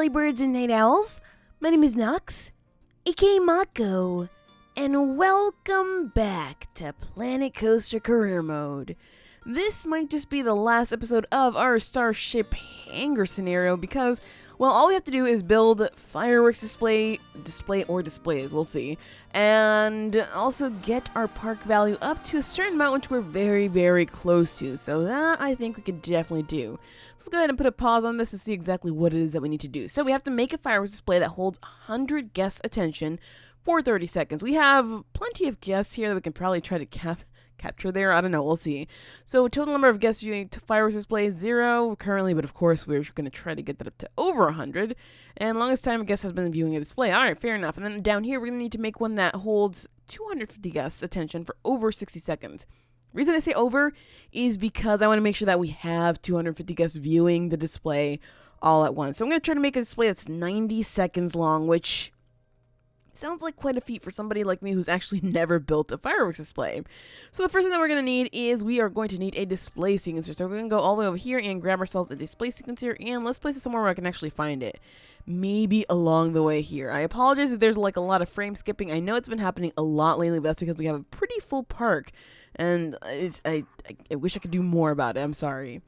early birds and night owls. My name is Nox, aka Mako, and welcome back to Planet Coaster Career Mode. This might just be the last episode of our Starship Hangar scenario because, well, all we have to do is build fireworks displays, we'll see, and also get our park value up to a certain amount, which we're very, very close to. So that I think we could definitely do. Let's go ahead and put a pause on this to see exactly what it is that we need to do. So we have to make a fireworks display that holds 100 guests' attention for 30 seconds. We have plenty of guests here that we can probably try to capture there. I don't know. We'll see. So total number of guests viewing fireworks display is 0 currently, but of course we're going to try to get that up to over 100. And longest time a guest has been viewing a display. All right, fair enough. And then down here we're going to need to make one that holds 250 guests' attention for over 60 seconds. Reason I say over is because I want to make sure that we have 250 guests viewing the display all at once. So I'm going to try to make a display that's 90 seconds long, which sounds like quite a feat for somebody like me who's actually never built a fireworks display. So the first thing that we're going to need is we are going to need a display sequencer. So we're going to go all the way over here and grab ourselves a display sequencer, and let's place it somewhere where I can actually find it. Maybe along the way here. I apologize if there's like a lot of frame skipping. I know it's been happening a lot lately, but that's because we have a pretty full park. And I wish I could do more about it. I'm sorry.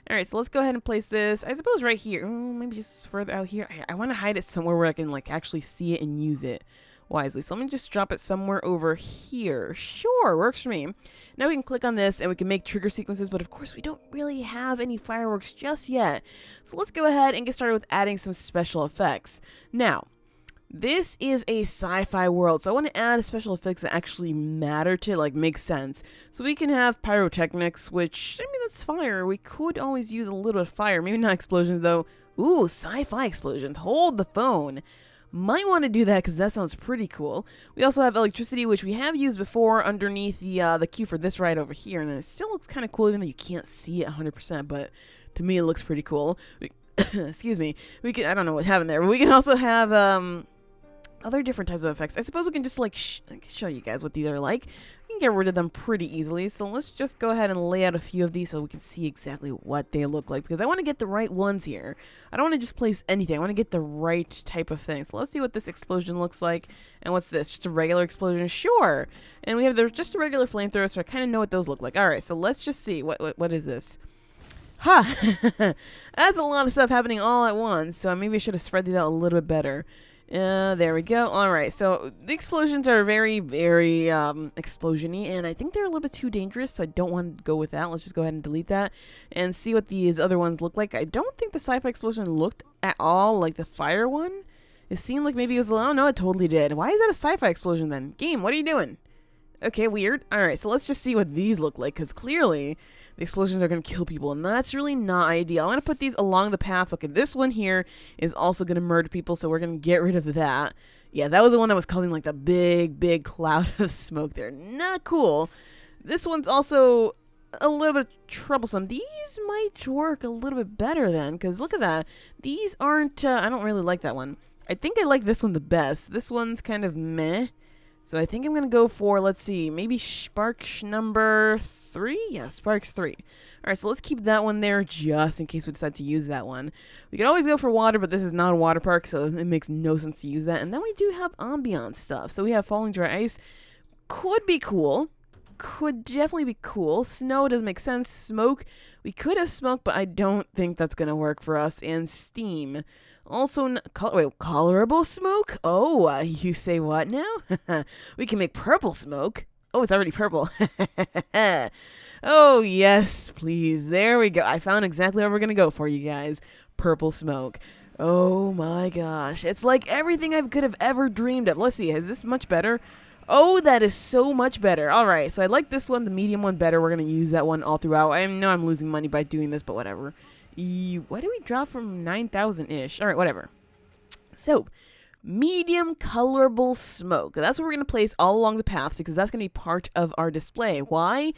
Alright, so let's go ahead and place this, I suppose right here. Maybe just further out here. I want to hide it somewhere where I can like actually see it and use it wisely. So let me just drop it somewhere over here. Sure, works for me. Now we can click on this and we can make trigger sequences, but of course we don't really have any fireworks just yet. So let's go ahead and get started with adding some special effects. Now, this is a sci-fi world, so I want to add special effects that actually matter to, like, make sense. So we can have pyrotechnics, which, I mean, that's fire. We could always use a little bit of fire. Maybe not explosions, though. Ooh, sci-fi explosions. Hold the phone. Might want to do that because that sounds pretty cool. We also have electricity, which we have used before underneath the queue for this ride over here, and it still looks kind of cool, even though you can't see it 100%, but to me it looks pretty cool. Excuse me. We can, I don't know what happened there, but we can also have, other different types of effects. I suppose we can just like show you guys what these are like. We can get rid of them pretty easily. So let's just go ahead and lay out a few of these so we can see exactly what they look like, because I want to get the right ones here. I don't want to just place anything. I want to get the right type of thing. So let's see what this explosion looks like. And what's this? Just a regular explosion? Sure. And we have just a regular flamethrower, so I kind of know what those look like. All right, so let's just see. What is this? Ha! That's a lot of stuff happening all at once. So maybe I should have spread these out a little bit better. There we go. Alright, so the explosions are very, very explosion-y, and I think they're a little bit too dangerous, so I don't want to go with that. Let's just go ahead and delete that and see what these other ones look like. I don't think the sci-fi explosion looked at all like the fire one. It seemed like maybe it was, oh no, it totally did. Why is that a sci-fi explosion then? Game, what are you doing? Okay, weird. Alright, so let's just see what these look like, because clearly the explosions are going to kill people, and that's really not ideal. I'm going to put these along the paths. Okay, this one here is also going to murder people, so we're going to get rid of that. Yeah, that was the one that was causing like the big, big cloud of smoke there. Not cool. This one's also a little bit troublesome. These might work a little bit better then, because look at that. These aren't, I don't really like that one. I think I like this one the best. This one's kind of meh. So I think I'm going to go for, let's see, maybe Sparks number 3? Yeah, Sparks 3. Alright, so let's keep that one there just in case we decide to use that one. We can always go for water, but this is not a water park, so it makes no sense to use that. And then we do have ambiance stuff. So we have falling dry ice. Could be cool. Could definitely be cool. Snow doesn't make sense. Smoke. We could have smoke, but I don't think that's going to work for us. And steam. Also, colorable smoke? Oh, you say what now? We can make purple smoke. Oh, it's already purple. Oh, yes, please. There we go. I found exactly what we're going to go for, you guys. Purple smoke. Oh, my gosh. It's like everything I could have ever dreamed of. Let's see. Is this much better? Oh, that is so much better. All right, so I like this one, the medium one, better. We're going to use that one all throughout. I know I'm losing money by doing this, but whatever. Why do we drop from 9,000-ish? All right, whatever. So, medium colorable smoke. That's what we're going to place all along the paths because that's going to be part of our display. Why?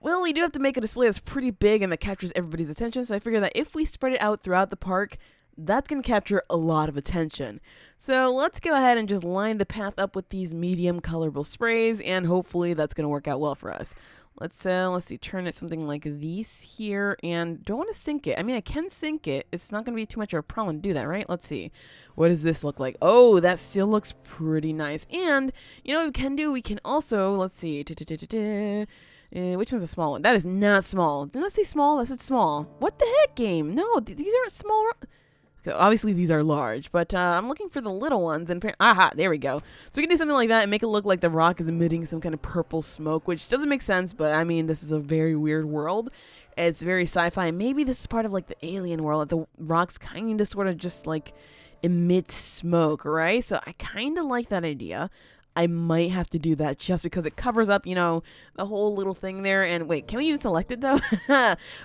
Well, we do have to make a display that's pretty big and that captures everybody's attention. So I figure that if we spread it out throughout the park, that's going to capture a lot of attention. So let's go ahead and just line the path up with these medium colorable sprays, and hopefully that's going to work out well for us. Let's see, turn it something like these here, and don't want to sink it. I mean, I can sink it. It's not going to be too much of a problem to do that, right? Let's see. What does this look like? Oh, that still looks pretty nice. And, you know what we can do? We can also, let's see. Which one's a small one? That is not small. Did I say small? I said small. What the heck, game? No, these aren't small. Obviously, these are large, but I'm looking for the little ones. And aha, there we go. So we can do something like that and make it look like the rock is emitting some kind of purple smoke, which doesn't make sense, but I mean, this is a very weird world. It's very sci-fi. Maybe this is part of like the alien world. The rocks kind of sort of just like emit smoke, right? So I kind of like that idea. I might have to do that just because it covers up, you know, the whole little thing there. And wait, can we even select it though?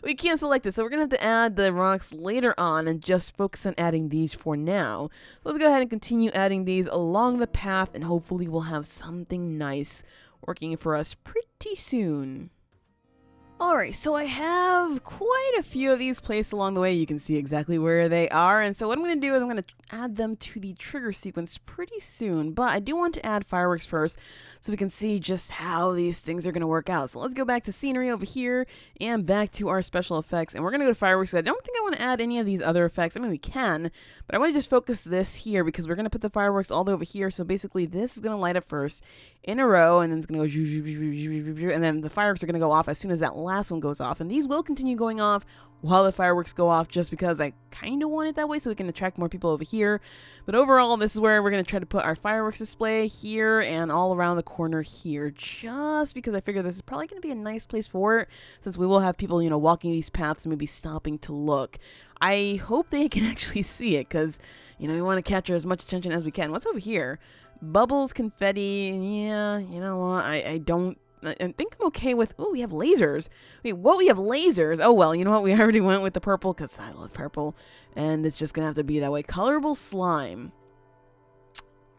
We can't select it. So we're going to have to add the rocks later on and just focus on adding these for now. Let's go ahead and continue adding these along the path, and hopefully we'll have something nice working for us pretty soon. Alright, so I have quite a few of these placed along the way. You can see exactly where they are. And so what I'm going to do is I'm going to add them to the trigger sequence pretty soon. But I do want to add fireworks first so we can see just how these things are going to work out. So let's go back to scenery over here and back to our special effects. And we're going to go to fireworks. I don't think I want to add any of these other effects. I mean, we can, but I want to just focus this here because we're going to put the fireworks all the way over here. So basically this is going to light up first in a row, and then it's going to go, and then the fireworks are going to go off as soon as that last one goes off. And these will continue going off while the fireworks go off just because I kind of want it that way so we can attract more people over here. But overall, this is where we're going to try to put our fireworks display here and all around the corner here, just because I figure this is probably going to be a nice place for it, since we will have people, you know, walking these paths and maybe stopping to look. I hope they can actually see it because, you know, we want to capture as much attention as we can. What's over here? Bubbles, confetti. Yeah, you know what? I think I'm okay with... Oh, we have lasers. Wait, what? We have lasers? Oh, well, you know what? We already went with the purple because I love purple. And it's just going to have to be that way. Colorable slime.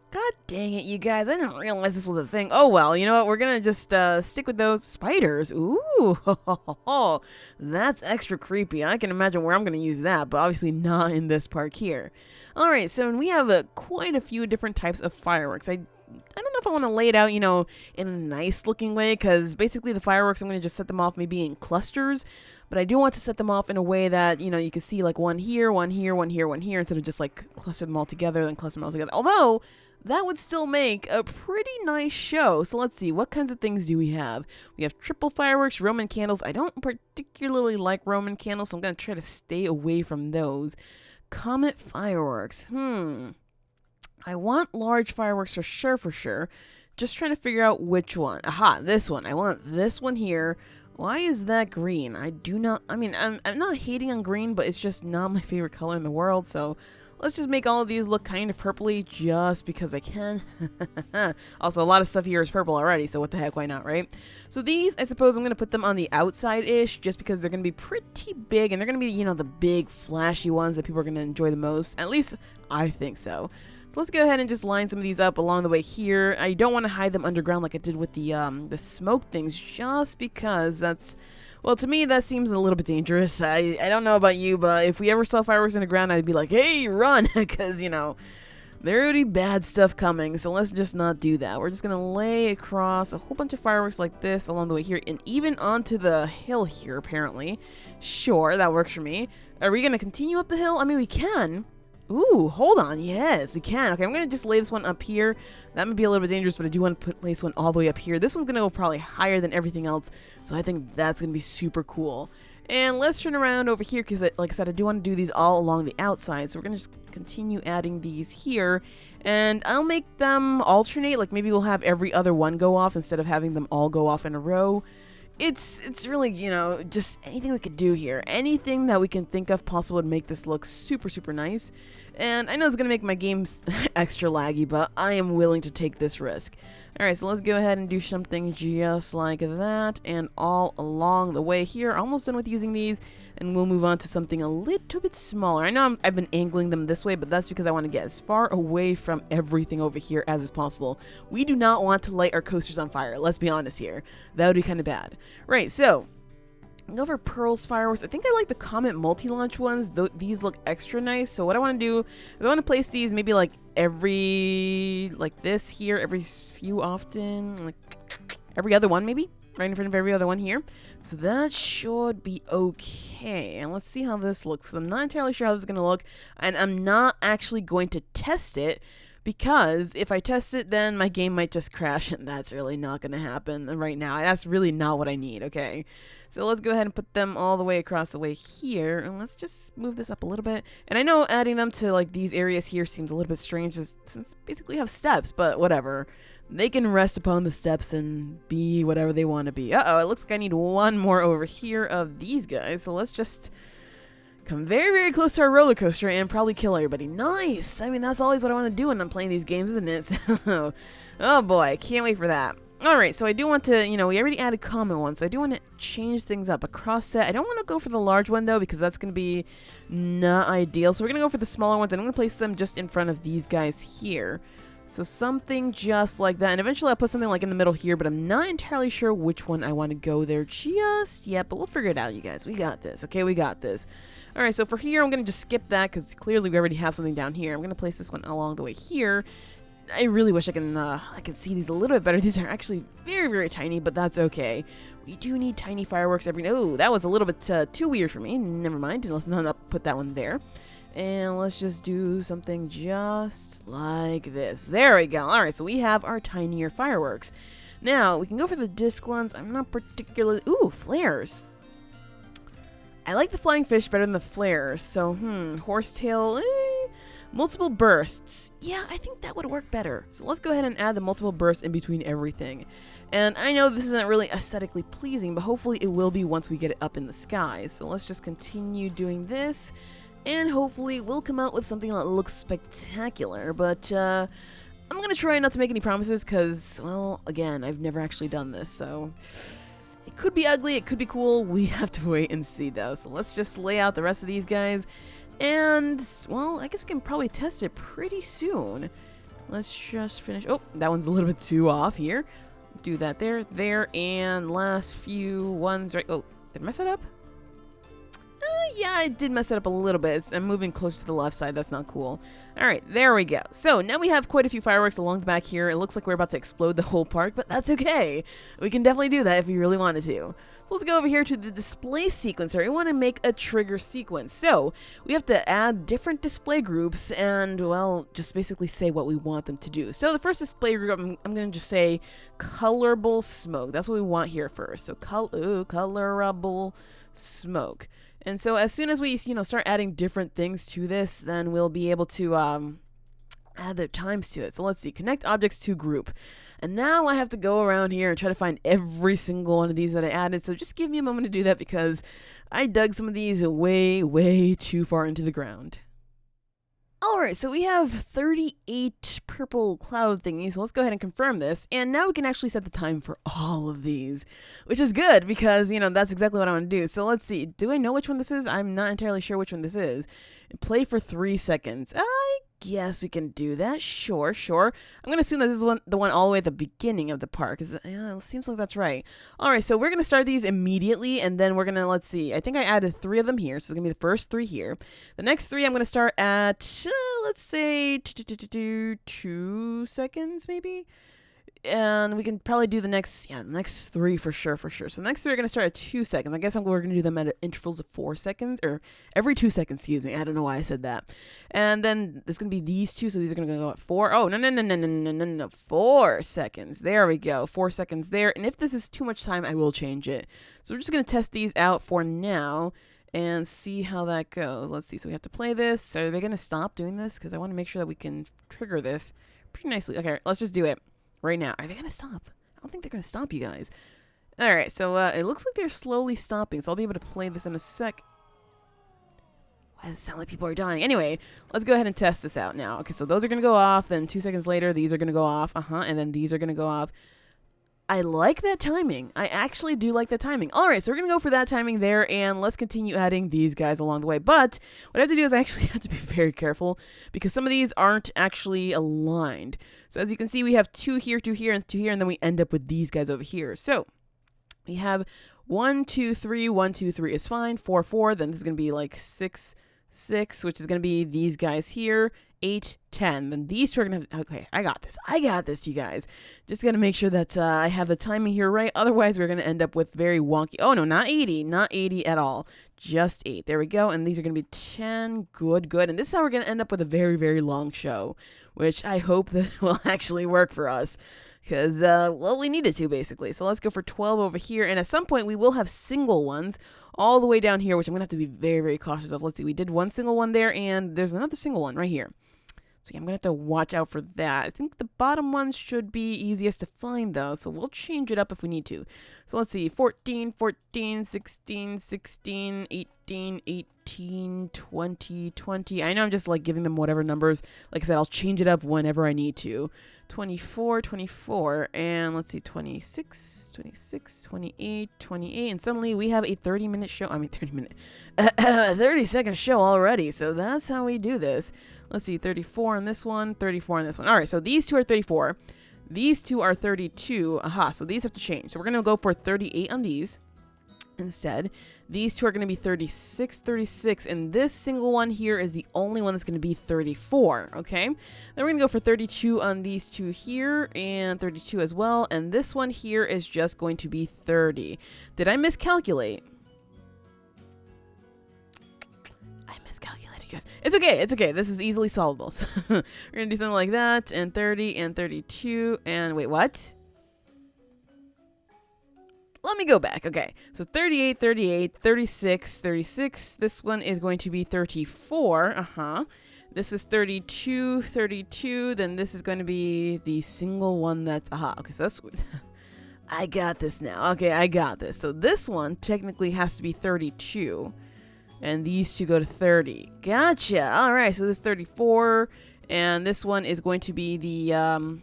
God dang it, you guys. I didn't realize this was a thing. Oh, well, you know what? We're going to just stick with those spiders. Ooh, that's extra creepy. I can imagine where I'm going to use that, but obviously not in this park here. All right, so we have quite a few different types of fireworks. I don't know if I want to lay it out, you know, in a nice looking way, because basically the fireworks, I'm going to just set them off maybe in clusters, but I do want to set them off in a way that, you know, you can see like one here, one here, one here, one here, instead of just like cluster them all together, then cluster them all together. Although, that would still make a pretty nice show. So let's see, what kinds of things do we have? We have triple fireworks, Roman candles. I don't particularly like Roman candles, so I'm going to try to stay away from those. Comet fireworks. I want large fireworks for sure. Just trying to figure out which one. Aha, this one. I want this one here. Why is that green? I'm not hating on green, but it's just not my favorite color in the world, so let's just make all of these look kind of purpley just because I can. Also, a lot of stuff here is purple already, so what the heck, why not, right? So these, I suppose I'm going to put them on the outside-ish just because they're going to be pretty big, and they're going to be, you know, the big flashy ones that people are going to enjoy the most. At least, I think so. So let's go ahead and just line some of these up along the way here. I don't want to hide them underground like I did with the smoke things, just because that's... Well, to me, that seems a little bit dangerous. I don't know about you, but if we ever saw fireworks in the ground, I'd be like, hey, run, because, you know, there would be bad stuff coming, so let's just not do that. We're just going to lay across a whole bunch of fireworks like this along the way here, and even onto the hill here, apparently. Sure, that works for me. Are we going to continue up the hill? I mean, we can. Ooh, hold on. Yes, we can. Okay, I'm going to just lay this one up here. That might be a little bit dangerous, but I do want to place one all the way up here. This one's going to go probably higher than everything else, so I think that's going to be super cool. And let's turn around over here, because like I said, I do want to do these all along the outside, so we're going to just continue adding these here. And I'll make them alternate, like maybe we'll have every other one go off instead of having them all go off in a row. It's really, you know, just anything we could do here. Anything that we can think of possible would make this look super nice. And I know it's going to make my games extra laggy, but I am willing to take this risk. Alright, so let's go ahead and do something just like that. And all along the way here, almost done with using these. And we'll move on to something a little bit smaller. I know I've been angling them this way, but that's because I want to get as far away from everything over here as is possible. We do not want to light our coasters on fire. Let's be honest here. That would be kind of bad. Right, so... go for Pearl's fireworks. I think I like the Comet multi-launch ones. These look extra nice. So what I want to do is I want to place these maybe like every, like this here, every few often, like every other one maybe. right in front of every other one here. So that should be okay. And let's see how this looks, 'cause I'm not entirely sure how this is going to look, and I'm not actually going to test it, because if I test it, then my game might just crash, and that's really not going to happen right now. That's really not what I need, okay? So let's go ahead and put them all the way across the way here, and let's just move this up a little bit. And I know adding them to like these areas here seems a little bit strange, since basically have steps, but whatever. They can rest upon the steps and be whatever they want to be. Uh-oh, it looks like I need one more over here of these guys, so let's just come very, very close to our roller coaster and probably kill everybody. Nice! I mean, that's always what I want to do when I'm playing these games, isn't it? Oh boy, I can't wait for that. Alright, so I do want to, we already added common ones, so I do want to change things up. A cross set. I don't want to go for the large one, though, because that's going to be not ideal. So we're going to go for the smaller ones, and I'm going to place them just in front of these guys here. So something just like that. And eventually I'll put something like in the middle here, but I'm not entirely sure which one I want to go there just yet. But we'll figure it out, you guys. We got this. Okay, we got this. Alright, so for here, I'm going to just skip that, because clearly we already have something down here. I'm going to place this one along the way here. I really wish I can see these a little bit better. These are actually very, very tiny, but that's okay. We do need tiny fireworks every... Oh, that was a little bit too weird for me. Never mind. Let's not put that one there. And let's just do something just like this. There we go. Alright, so we have our tinier fireworks. Now, we can go for the disc ones. I'm not particularly... Ooh, flares. I like the flying fish better than the flares. So, horsetail... Multiple bursts. Yeah, I think that would work better. So let's go ahead and add the multiple bursts in between everything. And I know this isn't really aesthetically pleasing, but hopefully it will be once we get it up in the sky. So let's just continue doing this, and hopefully we'll come out with something that looks spectacular. But I'm going to try not to make any promises because, well, again, I've never actually done this, so... It could be ugly, it could be cool. We have to wait and see, though. So let's just lay out the rest of these guys. And, well, I guess we can probably test it pretty soon. Let's just finish. Oh, that one's a little bit too off here. Do that there, and last few ones right. Oh, did I mess that up? Yeah, I did mess it up a little bit. I'm moving close to the left side. That's not cool. All right, there we go. So now we have quite a few fireworks along the back here. It looks like we're about to explode the whole park, but that's okay. We can definitely do that if we really wanted to. So let's go over here to the display sequencer. We want to make a trigger sequence. So we have to add different display groups and, well, just basically say what we want them to do. So the first display group, I'm going to just say colorable smoke. That's what we want here first. So colorable smoke. And so as soon as we, start adding different things to this, then we'll be able to add their times to it. So let's see, connect objects to group. And now I have to go around here and try to find every single one of these that I added. So just give me a moment to do that because I dug some of these way, way too far into the ground. Alright, so we have 38 purple cloud thingies, so let's go ahead and confirm this, and now we can actually set the time for all of these, which is good, because, that's exactly what I want to do. So let's see, do I know which one this is? I'm not entirely sure which one this is. Play for 3 seconds. I guess we can do that, sure. I'm going to assume that this is the one all the way at the beginning of the park. Yeah, it seems like that's right. Alright, so we're going to start these immediately, and then we're going to, let's see, I think I added 3 of them here, so it's going to be the first 3 here. The next 3 I'm going to start at, let's say, 2 seconds, maybe? And we can probably do the next 3 for sure. So the next 3 are going to start at 2 seconds. I guess we're going to do them at intervals of 4 seconds, or every 2 seconds, excuse me. I don't know why I said that. And then there's going to be these 2, so these are going to go at 4. Oh, no, 4 seconds. There we go, 4 seconds there. And if this is too much time, I will change it. So we're just going to test these out for now and see how that goes. Let's see, so we have to play this. Are they going to stop doing this? Because I want to make sure that we can trigger this pretty nicely. Okay, let's just do it. Right now. Are they going to stop? I don't think they're going to stop, you guys. Alright, so it looks like they're slowly stopping, so I'll be able to play this in a sec. Why does it sound like people are dying? Anyway, let's go ahead and test this out now. Okay, so those are going to go off, then 2 seconds later, these are going to go off. And then these are going to go off. I like that timing. I actually do like that timing. Alright, so we're going to go for that timing there, and let's continue adding these guys along the way. But what I have to do is I actually have to be very careful, because some of these aren't actually aligned. So as you can see, we have 2 here, 2 here, and 2 here, and then we end up with these guys over here. So we have 1, 2, 3, 1, 2, 3 is fine, 4, 4, then this is going to be like 6, 6, which is going to be these guys here, 8, 10. Then these two are going to have, okay, I got this, you guys. Just got to make sure that I have the timing here right. Otherwise, we're going to end up with very wonky. Oh, no, not 80 at all. Just 8. There we go. And these are going to be 10. Good. And this is how we're going to end up with a very, very long show, which I hope that will actually work for us. Because, well, we needed to, basically. So let's go for 12 over here. And at some point, we will have single ones all the way down here, which I'm going to have to be very, very cautious of. Let's see. We did one single one there, and there's another single one right here. So yeah, I'm going to have to watch out for that. I think the bottom ones should be easiest to find, though. So we'll change it up if we need to. So let's see. 14, 16, 16, 18, 18, 20, 20. I know I'm just, like, giving them whatever numbers. Like I said, I'll change it up whenever I need to. 24, and let's see, 26, 28, and suddenly we have a 30-minute show. 30-second show already, so that's how we do this. Let's see, 34 on this one, 34 on this one. All right, so these two are 34. These two are 32. Aha, so these have to change. So we're going to go for 38 on these instead. These two are going to be 36, and this single one here is the only one that's going to be 34, okay? Then we're going to go for 32 on these two here, and 32 as well, and this one here is just going to be 30. Did I miscalculate? I miscalculated, guys. It's okay. This is easily solvable. So we're going to do something like that, and 30, and 32, and wait, what? Let me go back. Okay, so 38, 36. This one is going to be 34. This is 32. Then this is going to be the single one that's... Okay, so that's... I got this now. Okay, I got this. So this one technically has to be 32. And these two go to 30. Gotcha. All right, so this is 34. And this one is going to be the...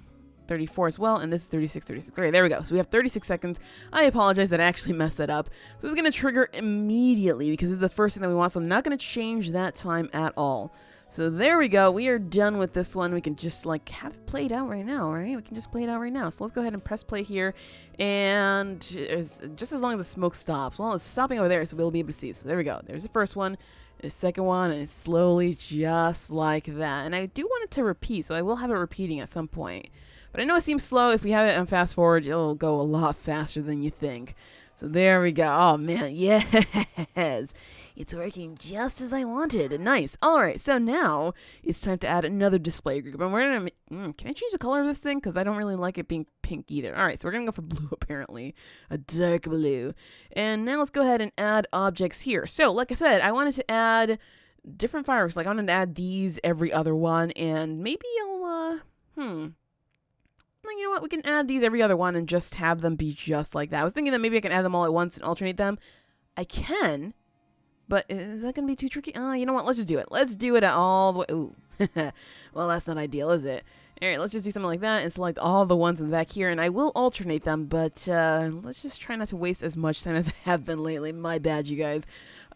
34 as well, and this is 36. Okay, there we go. So we have 36 seconds. I apologize that I actually messed that up. So this is going to trigger immediately because this is the first thing that we want, so I'm not going to change that time at all. So there we go. We are done with this one. We can just, like, have it played out right now, right? We can just play it out right now. So let's go ahead and press play here, and just as long as the smoke stops. Well, it's stopping over there, so we'll be able to see it. So there we go. There's the first one. The second one, and slowly just like that. And I do want it to repeat, so I will have it repeating at some point. But I know it seems slow. If we have it on fast forward, it'll go a lot faster than you think. So there we go. Oh, man. Yes. It's working just as I wanted. Nice. All right. So now it's time to add another display group. And we're going to... can I change the color of this thing? Because I don't really like it being pink either. All right. So we're going to go for blue, apparently. A dark blue. And now let's go ahead and add objects here. So, like I said, I wanted to add different fireworks. Like, I wanted to add these every other one. And maybe I'll... you know what, we can add these every other one and just have them be just like that. I was thinking that maybe I can add them all at once and alternate them. I can, but is that going to be too tricky? You know what, let's just do it. Let's do it at all the way. Ooh, well, that's not ideal, is it? All right, let's just do something like that and select all the ones in the back here, and I will alternate them, but let's just try not to waste as much time as I have been lately. My bad, you guys.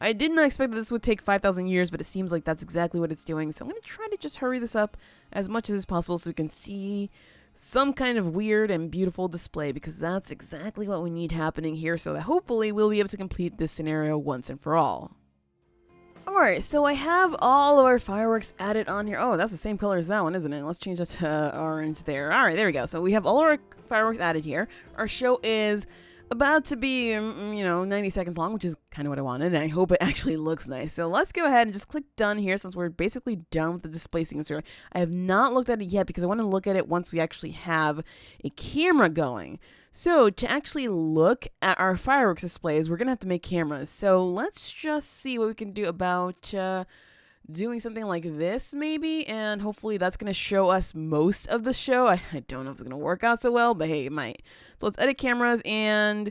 I did not expect that this would take 5,000 years, but it seems like that's exactly what it's doing, so I'm going to try to just hurry this up as much as possible so we can see some kind of weird and beautiful display, because that's exactly what we need happening here, so that hopefully we'll be able to complete this scenario once and for all. Alright, so I have all of our fireworks added on here. Oh, that's the same color as that one, isn't it? Let's change that to orange there. Alright, there we go. So we have all of our fireworks added here. Our show is about to be, 90 seconds long, which is kind of what I wanted, and I hope it actually looks nice. So let's go ahead and just click done here since we're basically done with the display sequence here. I have not looked at it yet because I want to look at it once we actually have a camera going. So to actually look at our fireworks displays, we're going to have to make cameras. So let's just see what we can do about doing something like this maybe, and hopefully that's going to show us most of the show. I don't know if it's going to work out so well, but hey, it might. So let's edit cameras, and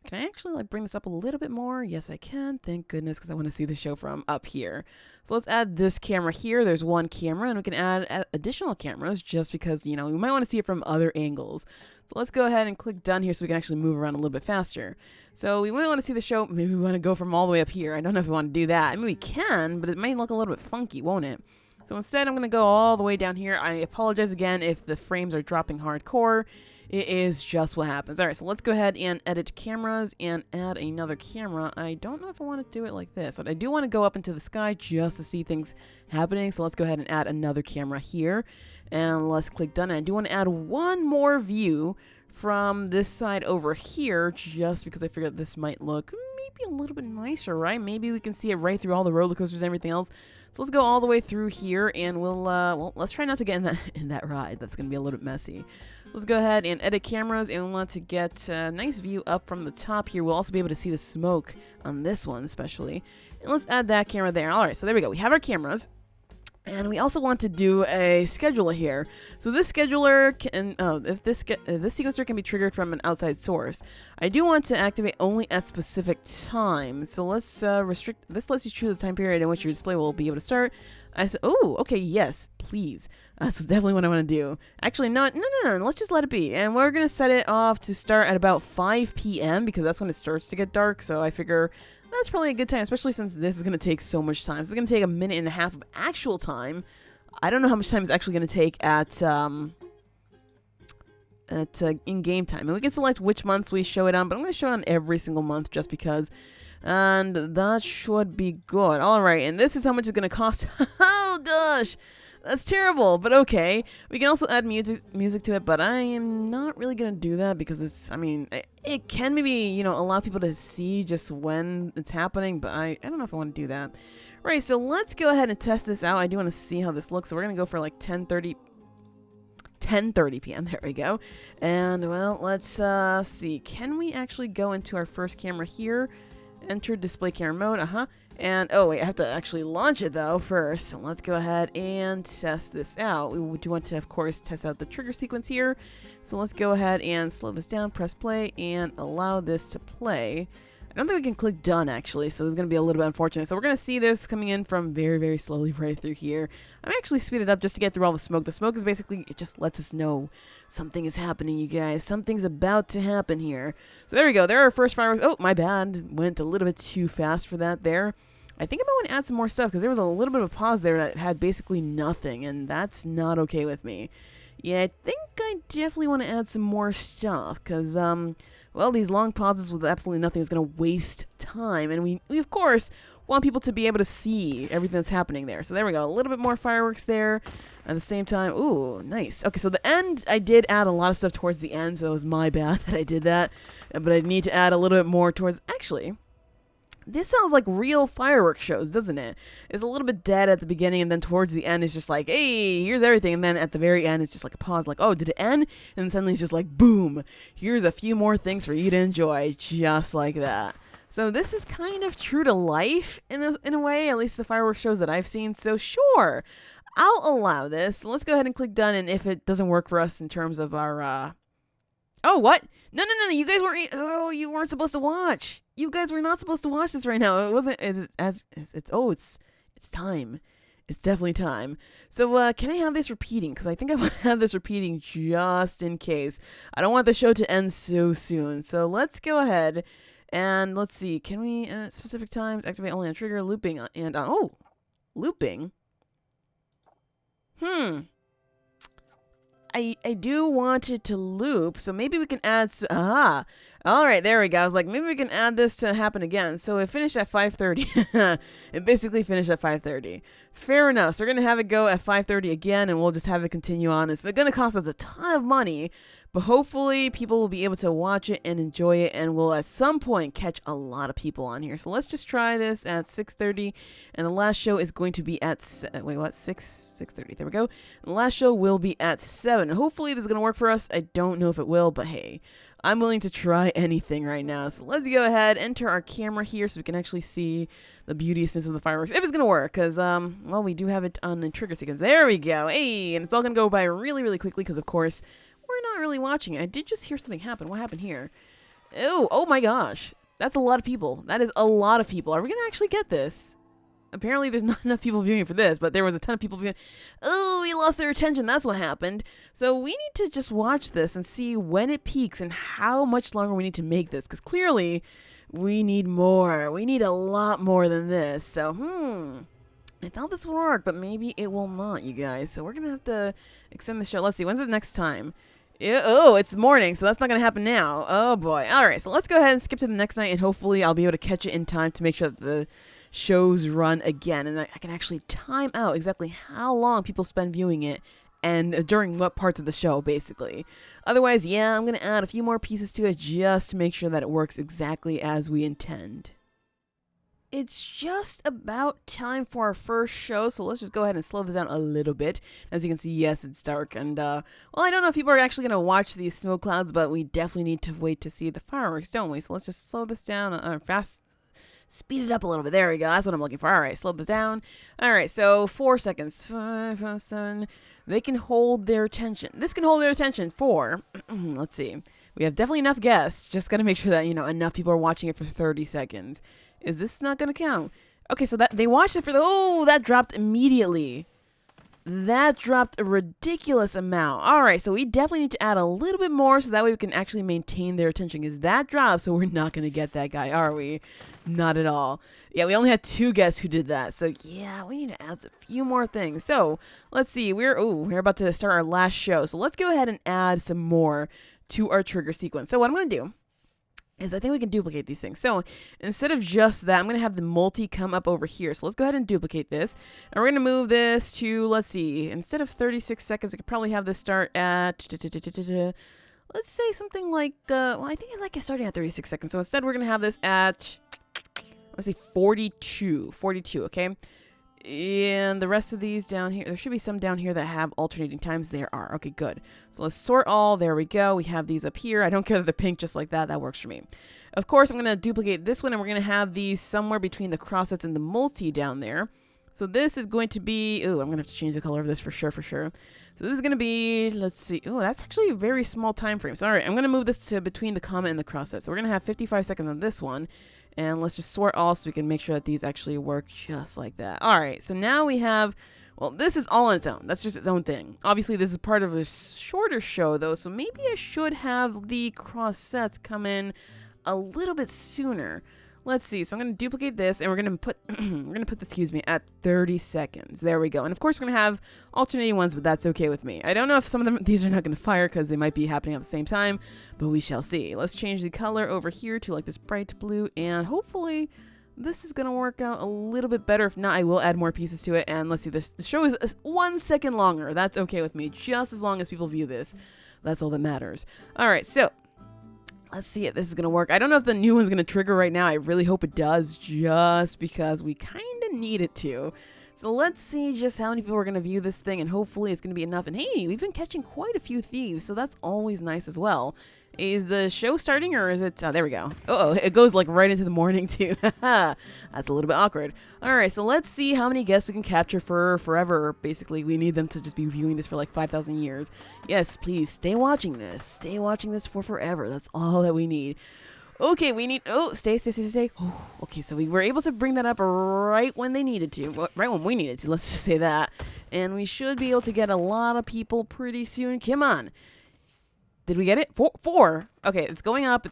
can I actually bring this up a little bit more? Yes, I can. Thank goodness, because I want to see the show from up here. So let's add this camera here. There's one camera, and we can add additional cameras just because, we might want to see it from other angles. So let's go ahead and click done here so we can actually move around a little bit faster. So we might want to see the show. Maybe we want to go from all the way up here. I don't know if we want to do that. I mean, we can, but it might look a little bit funky, won't it? So instead, I'm going to go all the way down here. I apologize again if the frames are dropping hardcore. It is just what happens. All right, so let's go ahead and edit cameras and add another camera. I don't know if I want to do it like this, but I do want to go up into the sky just to see things happening. So let's go ahead and add another camera here. And let's click done. And I do want to add one more view from this side over here, just because I figured this might look maybe a little bit nicer, right? Maybe we can see it right through all the roller coasters and everything else. So let's go all the way through here, and well, let's try not to get in that ride. That's going to be a little bit messy. Let's go ahead and edit cameras, and we want to get a nice view up from the top here. We'll also be able to see the smoke on this one especially. And let's add that camera there. All right, so there we go. We have our cameras. And we also want to do a scheduler here. So this scheduler can, if this sequencer can be triggered from an outside source. I do want to activate only at specific times. So let's restrict, this lets you choose the time period in which your display will be able to start. I said, oh, okay, yes, please. That's definitely what I want to do. Actually, no, let's just let it be. And we're going to set it off to start at about 5 p.m. because that's when it starts to get dark. So I figure that's probably a good time, especially since this is going to take so much time. So it's going to take a minute and a half of actual time. I don't know how much time it's actually going to take at in-game time. And we can select which months we show it on, but I'm going to show it on every single month just because. And that should be good. All right, and this is how much it's going to cost. Oh, gosh. That's terrible, but okay. We can also add music to it, but I am not really going to do that because it's, I mean, it can maybe, you know, allow people to see just when it's happening, but I don't know if I want to do that. Right, so let's go ahead and test this out. I do want to see how this looks, so we're going to go for like 10:30 p.m. There we go. And, well, let's see. Can we actually go into our first camera here? Enter display camera mode, And, oh wait, I have to actually launch it though first. So let's go ahead and test this out. We do want to, of course, test out the trigger sequence here. So let's go ahead and slow this down, press play, and allow this to play. I don't think we can click done actually, so it's going to be a little bit unfortunate. So we're going to see this coming in from very, very slowly right through here. I'm actually speeded up just to get through all the smoke. The smoke is basically, it just lets us know something is happening, you guys. Something's about to happen here. So there we go. There are our first fireworks. Oh, my bad. Went a little bit too fast for that there. I think I might want to add some more stuff because there was a little bit of a pause there that had basically nothing, and that's not okay with me. Yeah, I think I definitely want to add some more stuff because, well, these long pauses with absolutely nothing is going to waste time, and we of course want people to be able to see everything that's happening there. So there we go, a little bit more fireworks there at the same time. Ooh, nice. Okay, so the end, I did add a lot of stuff towards the end, so it was my bad that I did that, but I need to add a little bit more towards, actually, this sounds like real fireworks shows, doesn't it? It's a little bit dead at the beginning, and then towards the end, it's just like, hey, here's everything. And then at the very end, it's just like a pause, like, oh, did it end? And then suddenly it's just like, boom, here's a few more things for you to enjoy, just like that. So this is kind of true to life in a way, at least the fireworks shows that I've seen. So sure, I'll allow this. Let's go ahead and click done, and if it doesn't work for us in terms of our, oh, what? No, you guys weren't, oh, you weren't supposed to watch. You guys were not supposed to watch this right now. It wasn't, it's time. It's definitely time. So, can I have this repeating? Because I think I want to have this repeating just in case. I don't want the show to end so soon. So, let's go ahead and let's see. Can we, specific times, activate only on trigger, looping, and, oh, looping? I do want it to loop, so maybe we can add, all right, there we go. I was like, maybe we can add this to happen again. So it finished at 5:30. It basically finished at 5:30. Fair enough. So we're going to have it go at 5:30 again, and we'll just have it continue on. It's going to cost us a ton of money, but hopefully people will be able to watch it and enjoy it, and we'll at some point catch a lot of people on here. So let's just try this at 6:30, and the last show is going to be at, 6:30. There we go. The last show will be at 7. Hopefully this is going to work for us. I don't know if it will, but hey, I'm willing to try anything right now. So let's go ahead, enter our camera here so we can actually see the beauteousness of the fireworks. If it's going to work, because, well, we do have it on the trigger sequence. There we go. Hey, and it's all going to go by really, really quickly because, of course, we're not really watching it. I did just hear something happen. What happened here? Oh my gosh. That's a lot of people. That is a lot of people. Are we going to actually get this? Apparently, there's not enough people viewing for this, but there was a ton of people viewing. Oh, we lost their attention. That's what happened. So we need to just watch this and see when it peaks and how much longer we need to make this, because clearly we need more. We need a lot more than this. So, I thought this would work, but maybe it will not, you guys. So we're going to have to extend the show. Let's see. When's the next time? Oh, it's morning, so that's not going to happen now. Oh, boy. All right, so let's go ahead and skip to the next night, and hopefully I'll be able to catch it in time to make sure that the shows run again, and I can actually time out exactly how long people spend viewing it and during what parts of the show, basically. Otherwise, yeah, I'm going to add a few more pieces to it just to make sure that it works exactly as we intend. It's just about time for our first show, so let's just go ahead and slow this down a little bit. As you can see, yes, it's dark, and, well, I don't know if people are actually going to watch these smoke clouds, but we definitely need to wait to see the fireworks, don't we? So let's just slow this down, speed it up a little bit. There we go, that's what I'm looking for. All right, slow this down. All right, so 4 seconds. 5, 5, 7. They can hold their attention. This can hold their attention for, let's see. We have definitely enough guests, just got to make sure that, enough people are watching it for 30 seconds. Is this not going to count? Okay, so that they watched it for that dropped immediately. That dropped a ridiculous amount. All right, so we definitely need to add a little bit more so that way we can actually maintain their attention. Because that dropped, so we're not going to get that guy, are we? Not at all. Yeah, we only had 2 guests who did that. So yeah, we need to add a few more things. So let's see. We're about to start our last show. So let's go ahead and add some more to our trigger sequence. So what I'm going to do is I think we can duplicate these things. So instead of just that, I'm going to have the multi come up over here. So let's go ahead and duplicate this. And we're going to move this to, let's see, instead of 36 seconds, I could probably have this start at, let's say something like, well, I think I like it starting at 36 seconds. So instead, we're going to have this at, let's say 42, okay? And the rest of these down here, there should be some down here that have alternating times. There are. Okay, good. So let's sort all. There we go. We have these up here. I don't care that they're pink just like that. That works for me. Of course, I'm going to duplicate this one, and we're going to have these somewhere between the crosssets and the multi down there. So this is going to be, I'm going to have to change the color of this for sure. So this is going to be, let's see. That's actually a very small time frame. So all right, I'm going to move this to between the comma and the crossset. So we're going to have 55 seconds on this one. And let's just sort all so we can make sure that these actually work just like that. All right, so now we have, well, this is all on its own. That's just its own thing. Obviously, this is part of a shorter show, though, so maybe I should have the cross sets come in a little bit sooner. Let's see. So I'm going to duplicate this, and we're going to put this, at 30 seconds. There we go. And of course, we're going to have alternating ones, but that's okay with me. I don't know if some of these are not going to fire because they might be happening at the same time, but we shall see. Let's change the color over here to like this bright blue, and hopefully this is going to work out a little bit better. If not, I will add more pieces to it. And let's see, the show is 1 second longer. That's okay with me. Just as long as people view this, that's all that matters. All right, so let's see if this is going to work. I don't know if the new one's going to trigger right now. I really hope it does, just because we kind of need it to. So let's see just how many people are going to view this thing, and hopefully it's going to be enough. And hey, we've been catching quite a few thieves, so that's always nice as well. Is the show starting, or is it? There we go. It goes like right into the morning too. That's a little bit awkward. All right, so let's see how many guests we can capture for forever. Basically, we need them to just be viewing this for like 5,000 years. Yes, please stay watching this. Stay watching this for forever. That's all that we need. Okay, we need. Stay. Okay, so we were able to bring that up right when they needed to. Right when we needed to. Let's just say that. And we should be able to get a lot of people pretty soon. Come on. Did we get it? 4. Okay, it's going up.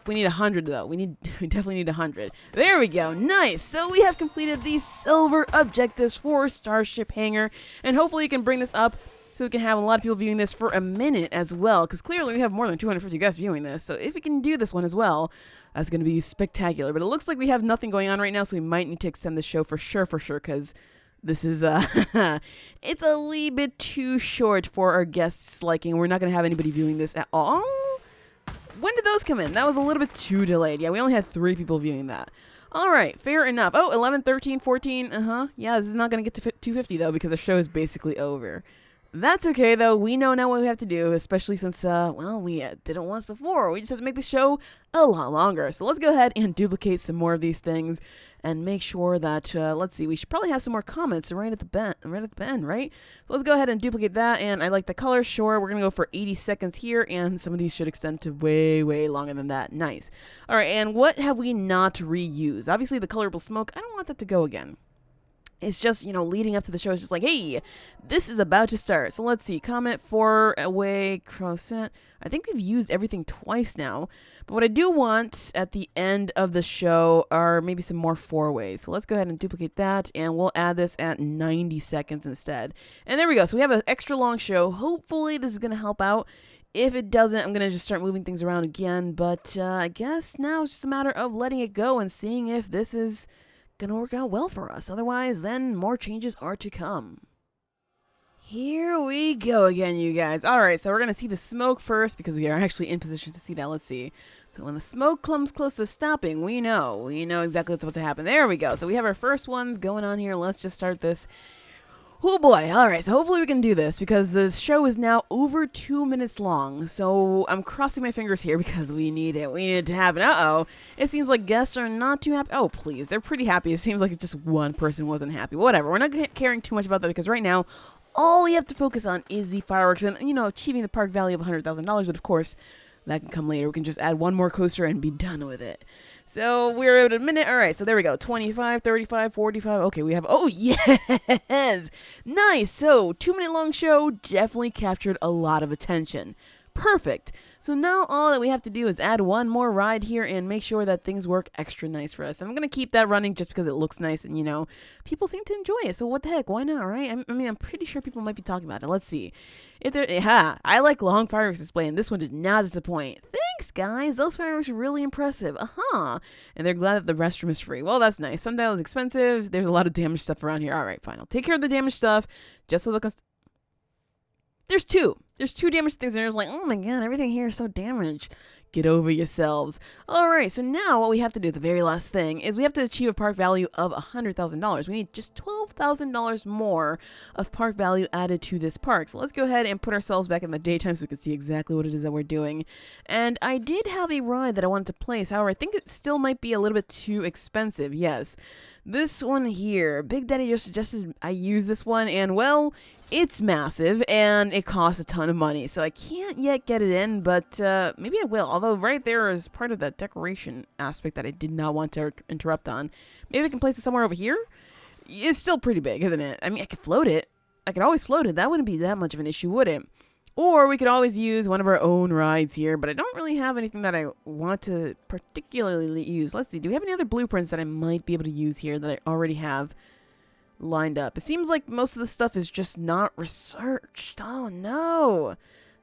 We need 100 though. We definitely need 100. There we go. Nice. So we have completed the silver objectives for Starship Hangar, and hopefully you can bring this up so we can have a lot of people viewing this for a minute as well, because clearly we have more than 250 guests viewing this. So if we can do this one as well, that's going to be spectacular. But it looks like we have nothing going on right now, so we might need to extend the show for sure, because this is, it's a little bit too short for our guests' liking. We're not going to have anybody viewing this at all. When did those come in? That was a little bit too delayed. Yeah, we only had 3 people viewing that. All right, fair enough. 11, 13, 14. Yeah, this is not going to get to 250, though, because the show is basically over. That's okay, though. We know now what we have to do, especially since, we did it once before. We just have to make the show a lot longer. So let's go ahead and duplicate some more of these things and make sure that, let's see, we should probably have some more comments right at the end, right? So let's go ahead and duplicate that, and I like the color. Sure, we're going to go for 80 seconds here, and some of these should extend to way, way longer than that. Nice. All right, and what have we not reused? Obviously, the colorable smoke. I don't want that to go again. It's just, leading up to the show. It's just like, hey, this is about to start. So let's see. Comment 4 away, croissant. I think we've used everything twice now. But what I do want at the end of the show are maybe some more 4-ways. So let's go ahead and duplicate that. And we'll add this at 90 seconds instead. And there we go. So we have an extra long show. Hopefully this is going to help out. If it doesn't, I'm going to just start moving things around again. But I guess now it's just a matter of letting it go and seeing if this is gonna work out well for us. Otherwise, then more changes are to come. Here we go again, you guys. All right, so we're gonna see the smoke first because we are actually in position to see that. Let's see. So when the smoke comes close to stopping, we know exactly what's about to happen. There we go. So we have our first ones going on here. Let's just start this. Oh boy, alright, so hopefully we can do this because the show is now over 2 minutes long. So I'm crossing my fingers here because we need it. We need it to happen. Uh-oh. It seems like guests are not too happy. Oh, please. They're pretty happy. It seems like just one person wasn't happy. Whatever. We're not caring too much about that because right now, all we have to focus on is the fireworks and, achieving the park value of $100,000. But of course, that can come later. We can just add one more coaster and be done with it. So we're at a minute. All right, so there we go. 25, 35, 45. Okay, we have, oh, yes. Nice. So 2-minute long show definitely captured a lot of attention. Perfect. So now all that we have to do is add one more ride here and make sure that things work extra nice for us. I'm going to keep that running just because it looks nice and, people seem to enjoy it. So what the heck? Why not, right? I'm pretty sure people might be talking about it. Let's see. I like long fireworks display, and this one did not disappoint. Thanks, guys. Those fireworks are really impressive. And they're glad that the restroom is free. Well, that's nice. Sundial is expensive. There's a lot of damaged stuff around here. All right, fine. I'll take care of the damaged stuff just so There's two damaged things, and they're like, oh my god, everything here is so damaged. Get over yourselves. Alright, so now what we have to do, the very last thing, is we have to achieve a park value of $100,000. We need just $12,000 more of park value added to this park. So let's go ahead and put ourselves back in the daytime so we can see exactly what it is that we're doing. And I did have a ride that I wanted to place. However, I think it still might be a little bit too expensive. Yes. This one here, Big Daddy just suggested I use this one, and well, it's massive, and it costs a ton of money, so I can't yet get it in, but maybe I will, although right there is part of that decoration aspect that I did not want to interrupt on. Maybe I can place it somewhere over here? It's still pretty big, isn't it? I mean, I could float it. I could always float it. That wouldn't be that much of an issue, would it? Or we could always use one of our own rides here, but I don't really have anything that I want to particularly use. Let's see, do we have any other blueprints that I might be able to use here that I already have lined up? It seems like most of the stuff is just not researched. Oh no,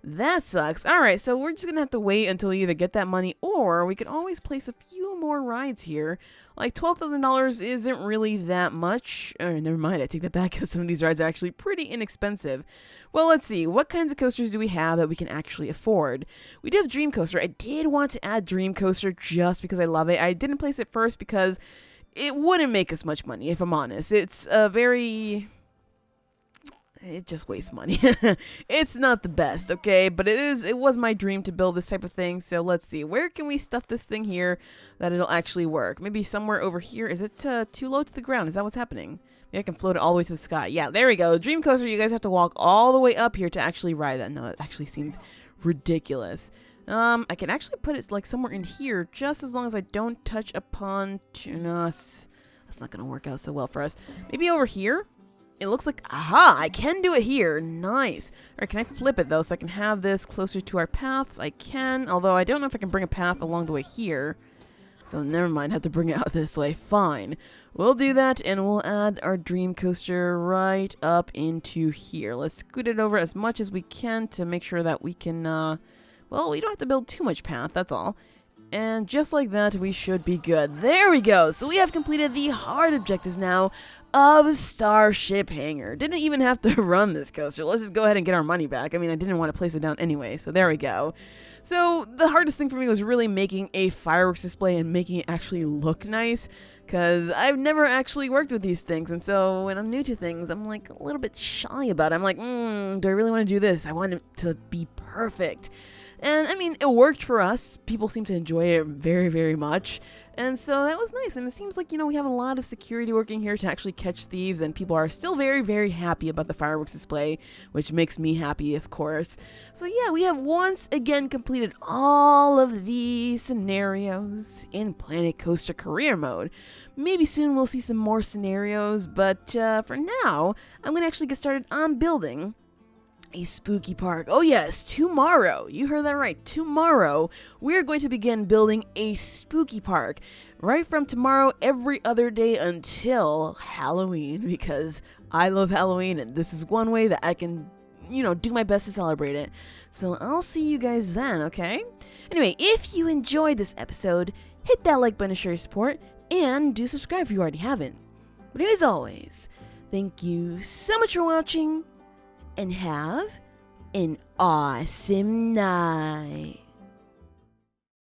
that sucks. All right, so we're just gonna have to wait until we either get that money, or we could always place a few more rides here. Like $12,000 isn't really that much. Never mind, I take that back because some of these rides are actually pretty inexpensive. Well, let's see. What kinds of coasters do we have that we can actually afford? We do have Dream Coaster. I did want to add Dream Coaster just because I love it. I didn't place it first because it wouldn't make us much money, if I'm honest. It's it just wastes money. It's not the best, okay? But it was my dream to build this type of thing. So let's see. Where can we stuff this thing here that it'll actually work? Maybe somewhere over here. Is it too low to the ground? Is that what's happening? Maybe I can float it all the way to the sky. Yeah, there we go. Dream Coaster, you guys have to walk all the way up here to actually ride that. No, that actually seems ridiculous. I can actually put it like somewhere in here just as long as I don't touch upon... No, that's not going to work out so well for us. Maybe over here? It looks like, aha, I can do it here. Nice. All right, can I flip it, though, so I can have this closer to our paths? I can, although I don't know if I can bring a path along the way here. So never mind, have to bring it out this way. Fine. We'll do that, and we'll add our Dream Coaster right up into here. Let's scoot it over as much as we can to make sure that we can, well, we don't have to build too much path, that's all. And just like that, we should be good. There we go. So we have completed the hard objectives now of Starship Hangar. Didn't even have to run this coaster. Let's just go ahead and get our money back. I mean, I didn't want to place it down anyway, so there we go. So the hardest thing for me was really making a fireworks display and making it actually look nice, because I've never actually worked with these things, and so when I'm new to things, I'm like a little bit shy about it. I'm like, do I really want to do this? I want it to be perfect. And I mean, it worked for us. People seem to enjoy it very, very much. And so that was nice. And it seems like, we have a lot of security working here to actually catch thieves, and people are still very, very happy about the fireworks display, which makes me happy, of course. So yeah, we have once again completed all of these scenarios in Planet Coaster career mode. Maybe soon we'll see some more scenarios, but for now, I'm going to actually get started on building a spooky park. Oh yes, tomorrow, you heard that right, tomorrow, we're going to begin building a spooky park. Right from tomorrow, every other day until Halloween, because I love Halloween, and this is one way that I can, do my best to celebrate it. So I'll see you guys then, okay? Anyway, if you enjoyed this episode, hit that like button to show your support, and do subscribe if you already haven't. But as always, thank you so much for watching, and have an awesome night.